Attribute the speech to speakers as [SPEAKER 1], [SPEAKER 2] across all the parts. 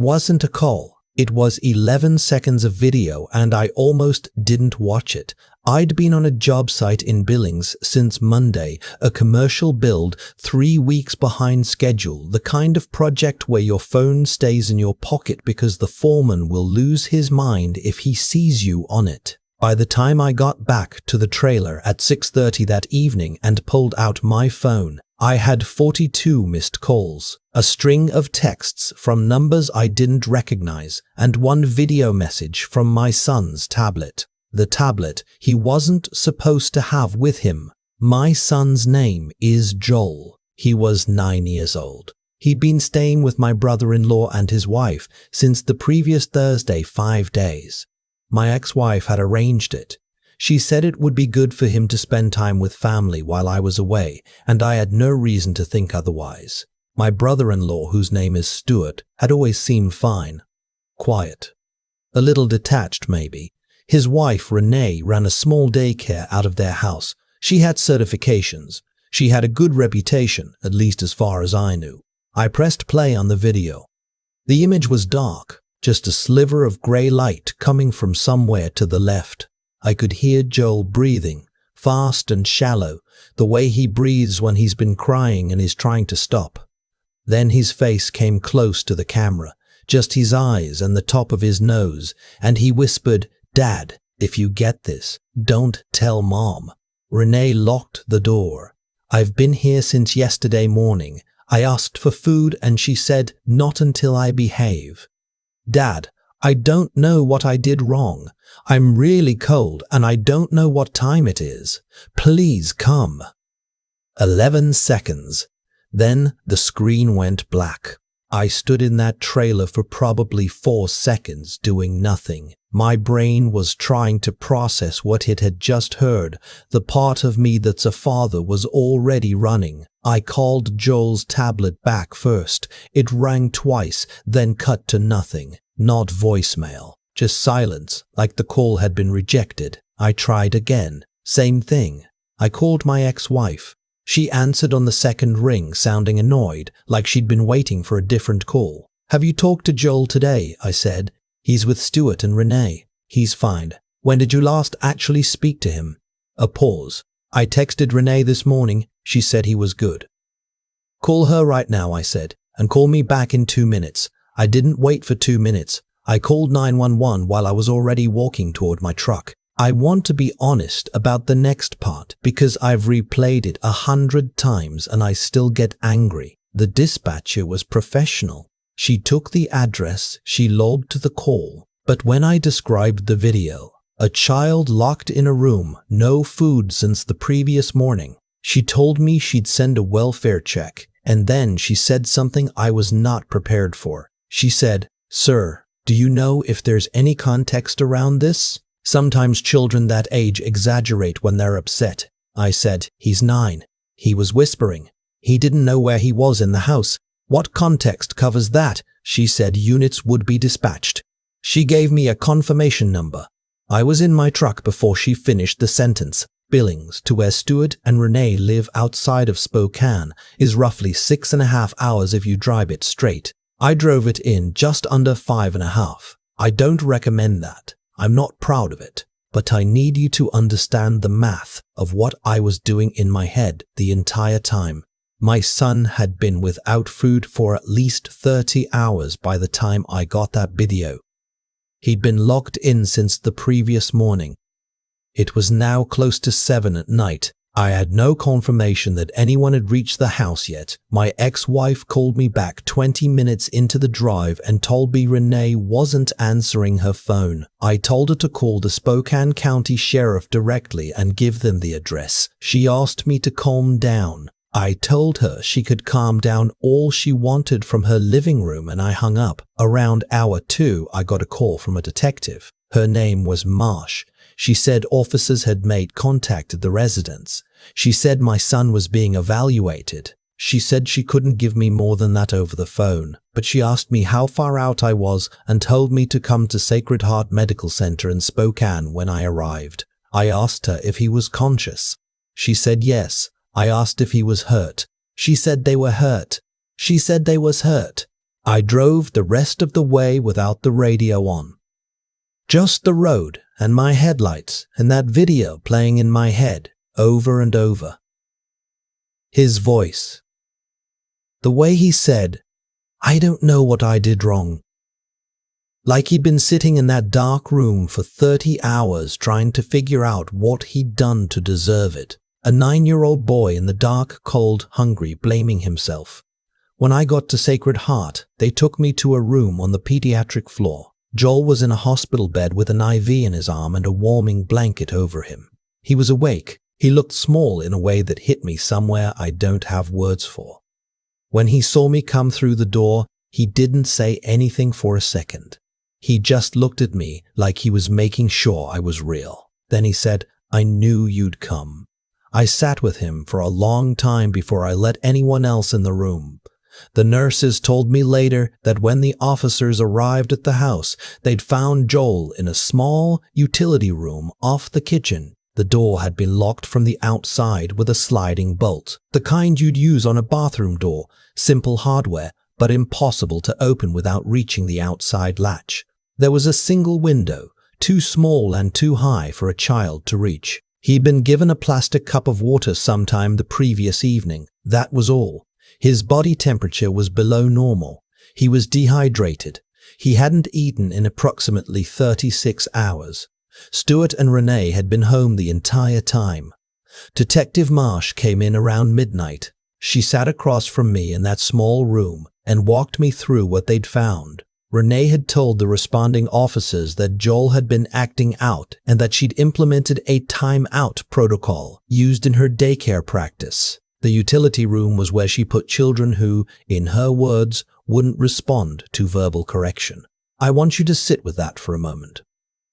[SPEAKER 1] Wasn't a call. It was 11 seconds of video and I almost didn't watch it. I'd been on a job site in Billings since Monday, a commercial build 3 weeks behind schedule, the kind of project where your phone stays in your pocket because the foreman will lose his mind if he sees you on it. By the time I got back to the trailer at 6:30 that evening and pulled out my phone, I had 42 missed calls, a string of texts from numbers I didn't recognize, and one video message from my son's tablet. The tablet he wasn't supposed to have with him. My son's name is Joel. He was 9 years old. He'd been staying with my brother-in-law and his wife since the previous Thursday 5 days. My ex-wife had arranged it. She said it would be good for him to spend time with family while I was away, and I had no reason to think otherwise. My brother-in-law, whose name is Stuart, had always seemed fine. Quiet. A little detached, maybe. His wife, Renee, ran a small daycare out of their house. She had certifications. She had a good reputation, at least as far as I knew. I pressed play on the video. The image was dark, just a sliver of grey light coming from somewhere to the left. I could hear Joel breathing, fast and shallow, the way he breathes when he's been crying and is trying to stop. Then his face came close to the camera, just his eyes and the top of his nose, and he whispered, "Dad, if you get this, don't tell Mom." Renee locked the door. "I've been here since yesterday morning. I asked for food and she said, not until I behave. Dad, I don't know what I did wrong. I'm really cold and I don't know what time it is. Please come." 11 seconds. Then the screen went black. I stood in that trailer for probably 4 seconds doing nothing. My brain was trying to process what it had just heard. The part of me that's a father was already running. I called Joel's tablet back first. It rang twice, then cut to nothing. Not voicemail, just silence, like the call had been rejected. I tried again. Same thing. I called my ex-wife. She answered on the second ring, sounding annoyed, like she'd been waiting for a different call. "Have you talked to Joel today?" I said. "He's with Stuart and Renee. He's fine. When did you last actually speak to him?" A pause. "I texted Renee this morning. She said he was good." "Call her right now," I said, "and call me back in 2 minutes. I didn't wait for 2 minutes. I called 911 while I was already walking toward my truck. I want to be honest about the next part because I've replayed it 100 times and I still get angry. The dispatcher was professional. She took the address, she logged to the call. But when I described the video, a child locked in a room, no food since the previous morning. She told me she'd send a welfare check, and then she said something I was not prepared for. She said, "Sir, do you know if there's any context around this? Sometimes children that age exaggerate when they're upset." I said, "He's 9. He was whispering. He didn't know where he was in the house. What context covers that?" She said units would be dispatched. She gave me a confirmation number. I was in my truck before she finished the sentence. Billings, to where Stuart and Renee live outside of Spokane, is roughly 6.5 hours if you drive it straight. I drove it in just under 5.5. I don't recommend that. I'm not proud of it, but I need you to understand the math of what I was doing in my head the entire time. My son had been without food for at least 30 hours by the time I got that video. He'd been locked in since the previous morning. It was now close to 7 at night. I had no confirmation that anyone had reached the house yet. My ex-wife called me back 20 minutes into the drive and told me Renee wasn't answering her phone. I told her to call the Spokane County Sheriff directly and give them the address. She asked me to calm down. I told her she could calm down all she wanted from her living room and I hung up. Around hour 2, I got a call from a detective. Her name was Marsh. She said officers had made contact at the residence. She said my son was being evaluated. She said she couldn't give me more than that over the phone, but she asked me how far out I was and told me to come to Sacred Heart Medical Center in Spokane when I arrived. I asked her if he was conscious. She said yes. I asked if he was hurt. She said they were hurt. She said they was hurt. I drove the rest of the way without the radio on. Just the road and my headlights and that video playing in my head over and over. His voice. The way he said, "I don't know what I did wrong." Like he'd been sitting in that dark room for 30 hours trying to figure out what he'd done to deserve it. A 9-year-old boy in the dark, cold, hungry, blaming himself. When I got to Sacred Heart, they took me to a room on the pediatric floor. Joel was in a hospital bed with an IV in his arm and a warming blanket over him. He was awake. He looked small in a way that hit me somewhere I don't have words for. When he saw me come through the door, he didn't say anything for a second. He just looked at me like he was making sure I was real. Then he said, "I knew you'd come." I sat with him for a long time before I let anyone else in the room. The nurses told me later that when the officers arrived at the house, they'd found Joel in a small utility room off the kitchen. The door had been locked from the outside with a sliding bolt, the kind you'd use on a bathroom door, simple hardware, but impossible to open without reaching the outside latch. There was a single window, too small and too high for a child to reach. He'd been given a plastic cup of water sometime the previous evening. That was all. His body temperature was below normal. He was dehydrated. He hadn't eaten in approximately 36 hours. Stuart and Renee had been home the entire time. Detective Marsh came in around midnight. She sat across from me in that small room and walked me through what they'd found. Renee had told the responding officers that Joel had been acting out and that she'd implemented a time-out protocol used in her daycare practice. The utility room was where she put children who, in her words, wouldn't respond to verbal correction. I want you to sit with that for a moment.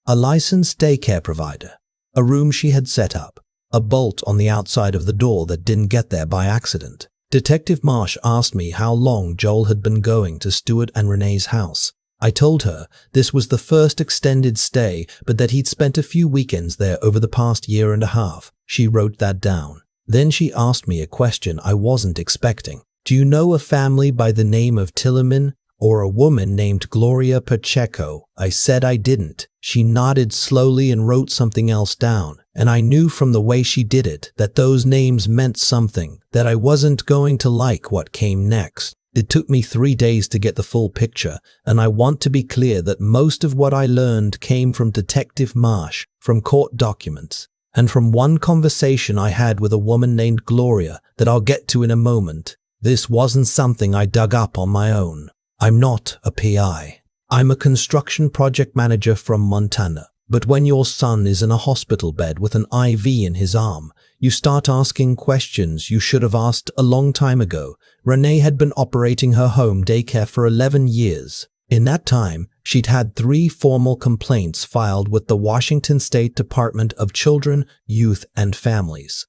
[SPEAKER 1] A licensed daycare provider, a room she had set up, a bolt on the outside of the door that didn't get there by accident. Detective Marsh asked me how long Joel had been going to Stuart and Renee's house. I told her this was the first extended stay, but that he'd spent a few weekends there over the past year and a half. She wrote that down. Then she asked me a question I wasn't expecting. "Do you know a family by the name of Tillerman or a woman named Gloria Pacheco?" I said I didn't. She nodded slowly and wrote something else down, and I knew from the way she did it that those names meant something, that I wasn't going to like what came next. It took me 3 days to get the full picture, and I want to be clear that most of what I learned came from Detective Marsh, from court documents, and from one conversation I had with a woman named Gloria that I'll get to in a moment. This wasn't something I dug up on my own. I'm not a PI. I'm a construction project manager from Montana. But when your son is in a hospital bed with an IV in his arm, you start asking questions you should have asked a long time ago. Renee had been operating her home daycare for 11 years. In that time, she'd had 3 formal complaints filed with the Washington State Department of Children, Youth, and Families.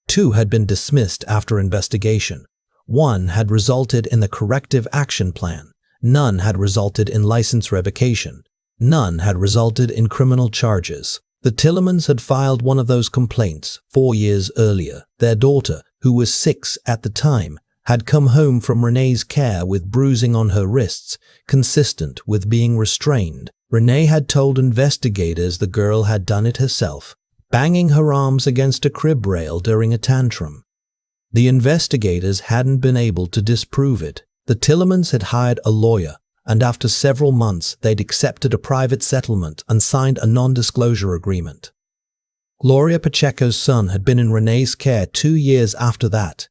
[SPEAKER 1] 2 had been dismissed after investigation. 1 had resulted in the corrective action plan. None had resulted in license revocation. None had resulted in criminal charges. The Tillermans had filed one of those complaints 4 years earlier. Their daughter, who was 6 at the time, had come home from Renee's care with bruising on her wrists, consistent with being restrained. Renee had told investigators the girl had done it herself, banging her arms against a crib rail during a tantrum. The investigators hadn't been able to disprove it. The Tillermans had hired a lawyer, and after several months they'd accepted a private settlement and signed a non-disclosure agreement. Gloria Pacheco's son had been in Renee's care 2 years after that.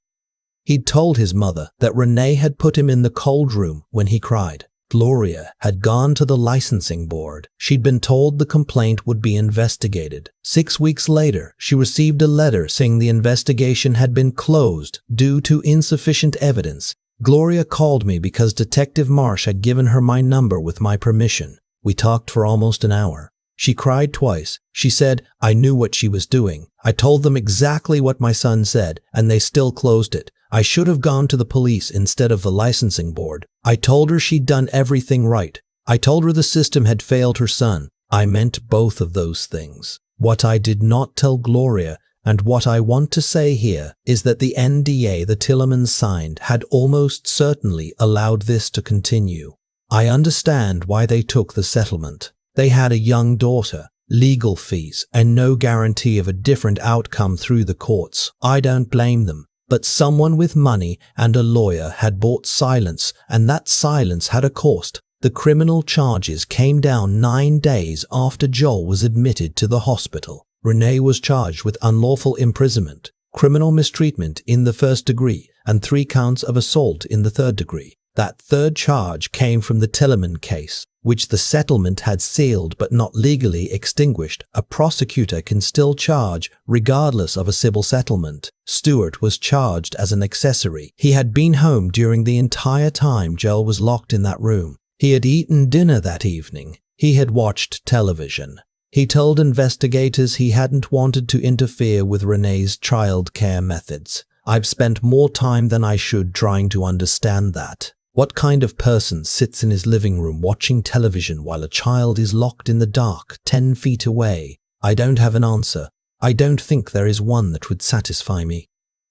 [SPEAKER 1] He'd told his mother that Renee had put him in the cold room when he cried. Gloria had gone to the licensing board. She'd been told the complaint would be investigated. 6 weeks later, she received a letter saying the investigation had been closed due to insufficient evidence. Gloria called me because Detective Marsh had given her my number with my permission. We talked for almost an hour. She cried twice. She said, "I knew what she was doing. I told them exactly what my son said, and they still closed it. I should have gone to the police instead of the licensing board. I told her she'd done everything right. I told her the system had failed her son. I meant both of those things. What I did not tell Gloria, And what I want to say here is that the NDA the Tillermans signed had almost certainly allowed this to continue. I understand why they took the settlement. They had a young daughter, legal fees, and no guarantee of a different outcome through the courts. I don't blame them. But someone with money and a lawyer had bought silence, and that silence had a cost. The criminal charges came down 9 days after Joel was admitted to the hospital. Renee was charged with unlawful imprisonment, criminal mistreatment in the first degree, and 3 counts of assault in the third degree. That third charge came from the Tillerman case, which the settlement had sealed but not legally extinguished. A prosecutor can still charge regardless of a civil settlement. Stewart was charged as an accessory. He had been home during the entire time Joel was locked in that room. He had eaten dinner that evening. He had watched television. He told investigators he hadn't wanted to interfere with Renee's child care methods. I've spent more time than I should trying to understand that. What kind of person sits in his living room watching television while a child is locked in the dark 10 feet away? I don't have an answer. I don't think there is one that would satisfy me.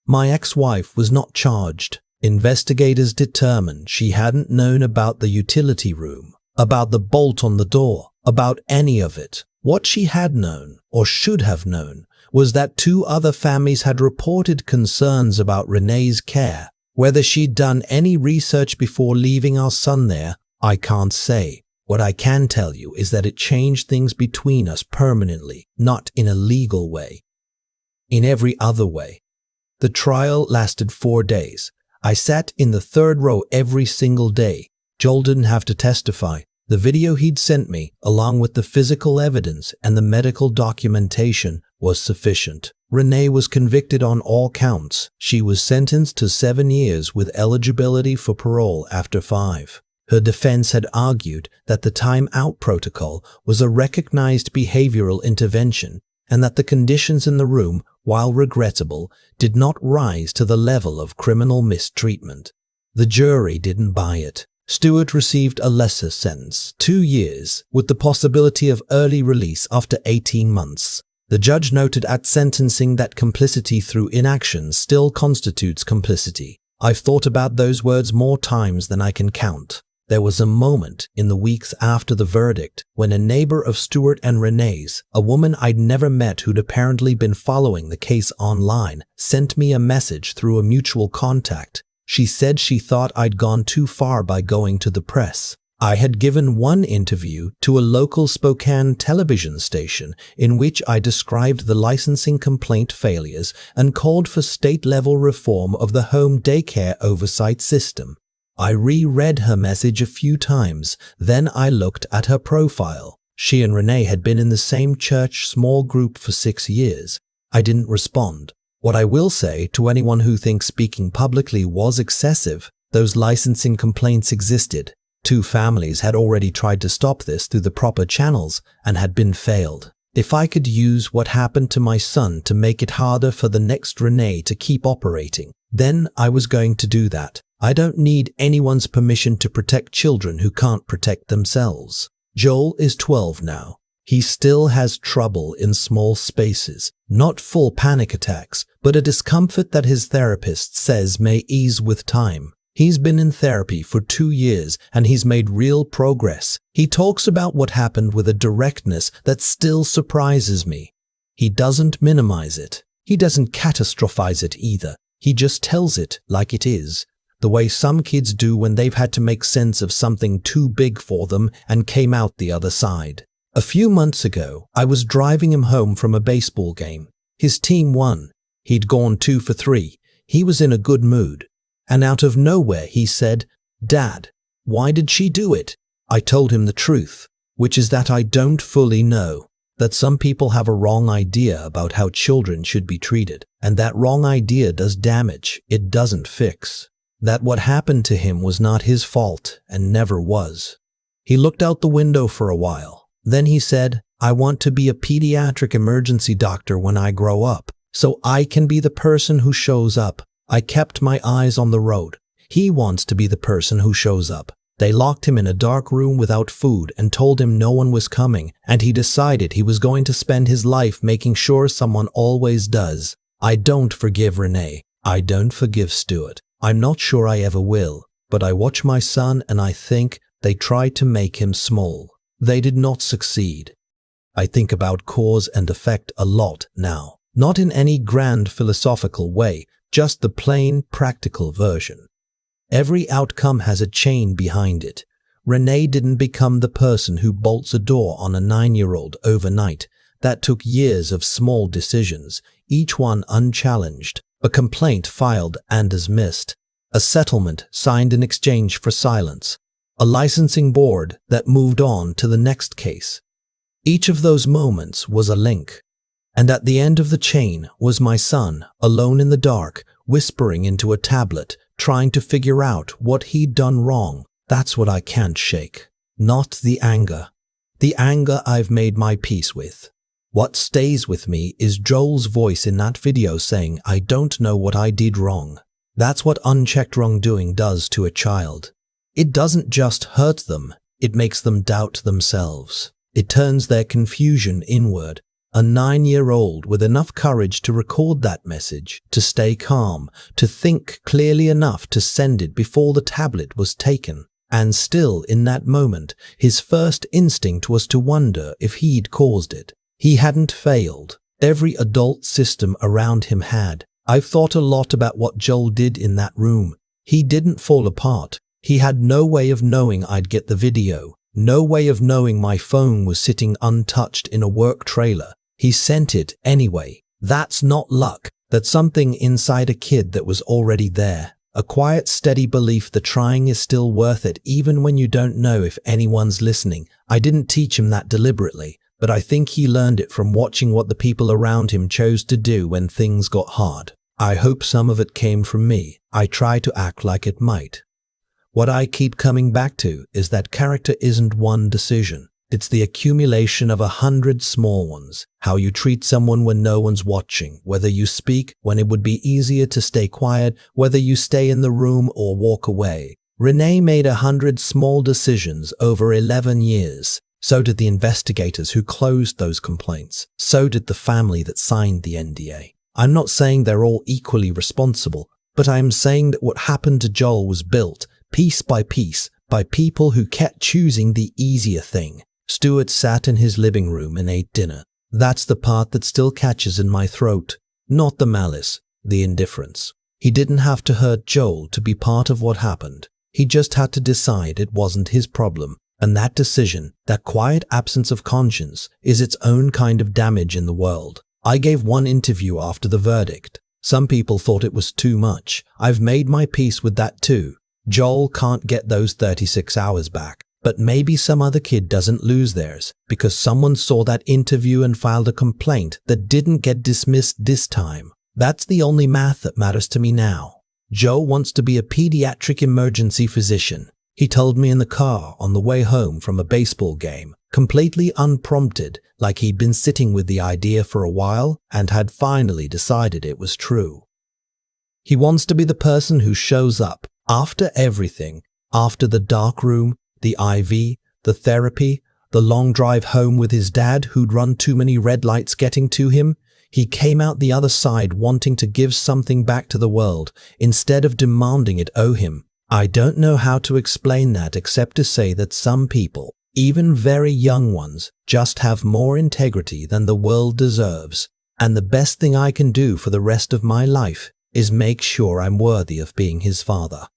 [SPEAKER 1] My ex-wife was not charged. Investigators determined she hadn't known about the utility room, about the bolt on the door, about any of it. What she had known, or should have known, was that 2 other families had reported concerns about Renee's care. Whether she'd done any research before leaving our son there, I can't say. What I can tell you is that it changed things between us permanently, not in a legal way. In every other way. The trial lasted 4 days. I sat in the 3rd row every single day. Joel didn't have to testify. The video he'd sent me, along with the physical evidence and the medical documentation, was sufficient. Renee was convicted on all counts. She was sentenced to 7 years with eligibility for parole after 5. Her defense had argued that the time-out protocol was a recognized behavioral intervention and that the conditions in the room, while regrettable, did not rise to the level of criminal mistreatment. The jury didn't buy it. Stewart received a lesser sentence, 2 years, with the possibility of early release after 18 months. The judge noted at sentencing that complicity through inaction still constitutes complicity. I've thought about those words more times than I can count. There was a moment in the weeks after the verdict when a neighbor of Stewart and Renee's, a woman I'd never met who'd apparently been following the case online, sent me a message through a mutual contact. She said she thought I'd gone too far by going to the press. I had given one interview to a local Spokane television station in which I described the licensing complaint failures and called for state-level reform of the home daycare oversight system. I reread her message a few times, then I looked at her profile. She and Renee had been in the same church small group for 6 years. I didn't respond. What I will say to anyone who thinks speaking publicly was excessive, those licensing complaints existed. 2 families had already tried to stop this through the proper channels and had been failed. If I could use what happened to my son to make it harder for the next Renee to keep operating, then I was going to do that. I don't need anyone's permission to protect children who can't protect themselves. Joel is 12 now. He still has trouble in small spaces, not full panic attacks, but a discomfort that his therapist says may ease with time. He's been in therapy for 2 years and he's made real progress. He talks about what happened with a directness that still surprises me. He doesn't minimize it. He doesn't catastrophize it either. He just tells it like it is, the way some kids do when they've had to make sense of something too big for them and came out the other side. A few months ago, I was driving him home from a baseball game. His team won. He'd gone 2 for 3. He was in a good mood. And out of nowhere he said, "Dad, why did she do it?" I told him the truth, which is that I don't fully know, that some people have a wrong idea about how children should be treated, and that wrong idea does damage, it doesn't fix. That what happened to him was not his fault and never was. He looked out the window for a while. Then he said, "I want to be a pediatric emergency doctor when I grow up, so I can be the person who shows up." I kept my eyes on the road. He wants to be the person who shows up. They locked him in a dark room without food and told him no one was coming, and he decided he was going to spend his life making sure someone always does. I don't forgive Renee. I don't forgive Stuart. I'm not sure I ever will, but I watch my son and I think they tried to make him small. They did not succeed. I think about cause and effect a lot now. Not in any grand philosophical way, just the plain, practical version. Every outcome has a chain behind it. Renee didn't become the person who bolts a door on a 9-year-old overnight. That took years of small decisions, each one unchallenged. A complaint filed and dismissed. A settlement signed in exchange for silence. A licensing board that moved on to the next case. Each of those moments was a link. And at the end of the chain was my son, alone in the dark, whispering into a tablet, trying to figure out what he'd done wrong. That's what I can't shake. Not the anger. The anger I've made my peace with. What stays with me is Joel's voice in that video saying, "I don't know what I did wrong." That's what unchecked wrongdoing does to a child. It doesn't just hurt them, it makes them doubt themselves. It turns their confusion inward. A 9-year-old with enough courage to record that message, to stay calm, to think clearly enough to send it before the tablet was taken. And still, in that moment, his first instinct was to wonder if he'd caused it. He hadn't failed. Every adult system around him had. I've thought a lot about what Joel did in that room. He didn't fall apart. He had no way of knowing I'd get the video. No way of knowing my phone was sitting untouched in a work trailer. He sent it anyway. That's not luck. That's something inside a kid that was already there. A quiet, steady belief that trying is still worth it even when you don't know if anyone's listening. I didn't teach him that deliberately, but I think he learned it from watching what the people around him chose to do when things got hard. I hope some of it came from me. I try to act like it might. What I keep coming back to is that character isn't one decision. It's the accumulation of 100 small ones. How you treat someone when no one's watching, whether you speak when it would be easier to stay quiet, whether you stay in the room or walk away. Renee made 100 small decisions over 11 years. So did the investigators who closed those complaints. So did the family that signed the NDA. I'm not saying they're all equally responsible, but I am saying that what happened to Joel was built, piece by piece, by people who kept choosing the easier thing. Stuart sat in his living room and ate dinner. That's the part that still catches in my throat. Not the malice, the indifference. He didn't have to hurt Joel to be part of what happened. He just had to decide it wasn't his problem. And that decision, that quiet absence of conscience, is its own kind of damage in the world. I gave one interview after the verdict. Some people thought it was too much. I've made my peace with that too. Joel can't get those 36 hours back. But maybe some other kid doesn't lose theirs because someone saw that interview and filed a complaint that didn't get dismissed this time. That's the only math that matters to me now. Joe wants to be a pediatric emergency physician. He told me in the car on the way home from a baseball game, completely unprompted, like he'd been sitting with the idea for a while and had finally decided it was true. He wants to be the person who shows up after everything, after the dark room, the IV, the therapy, the long drive home with his dad who'd run too many red lights getting to him. He came out the other side wanting to give something back to the world instead of demanding it owe him. I don't know how to explain that except to say that some people, even very young ones, just have more integrity than the world deserves. And the best thing I can do for the rest of my life is make sure I'm worthy of being his father.